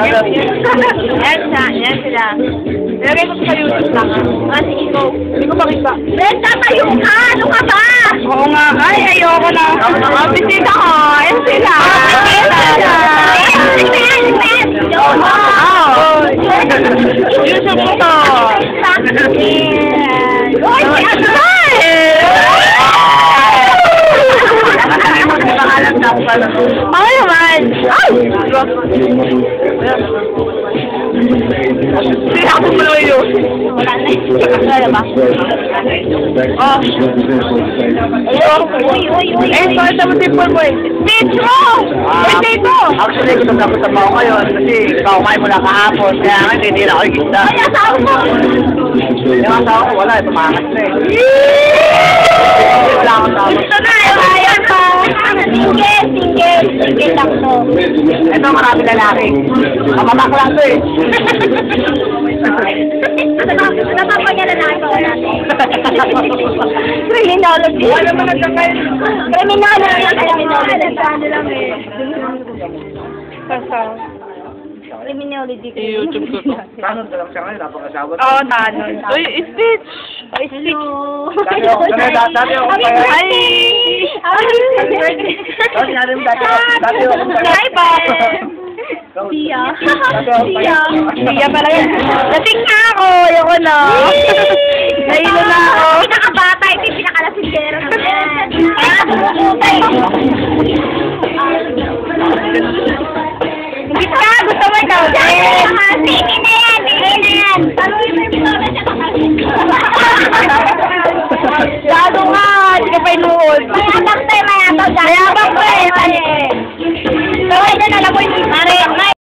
Yan sila. Lagay ko sa YouTube lang. Sige ko. Hindi ko makita. Tatayo ka! Ano ka ba? Oo nga. Ay, ayoko na. Bisita ko. Yan sila. YouTube ko to. Uy, ano ba ay naman! Ay! Sinakot mo naman yun. Wala na. Wala ba? Oh. Uy. Eh, sorry sa multiple boy. Speech mo! Dito! Actually, gusto na sa mga kayo kasi kaumain mo na kahapon. Kaya nga, hindi na ako ikita. Ay, asawa mo! Yung asawa ko, wala. Tumangas na eh. Wala akong tawag. Gusto na! Ayaw pa! Single lang to. Ito, marami lalaki. Kapamak lang to eh. Napapagyalalaki ba wala natin? Criminology. Wala mo nagkakain. Criminology. Ano lang eh. Criminology. YouTube ko to. Tanong ko lang siya ngayon, napakasawa. Oo, nanon. Uy, Stitch! Dati ako kaya. Hi! Dati nga rin, dati ako kaya. Hi, bye! Sia. Sia pala yun. Lasing na ako. Ayoko na. Nahilo na ako. Pinakabata. Ito yung pinakalasinggero. Hindi ka. Gusto mo ikaw. Sige na yan. Sige na yan. Lalo nga. Hindi ka pa inuod. Mayabang tayo. Mayabang. Mayabang ko eh. Gawin na. Alam mo yung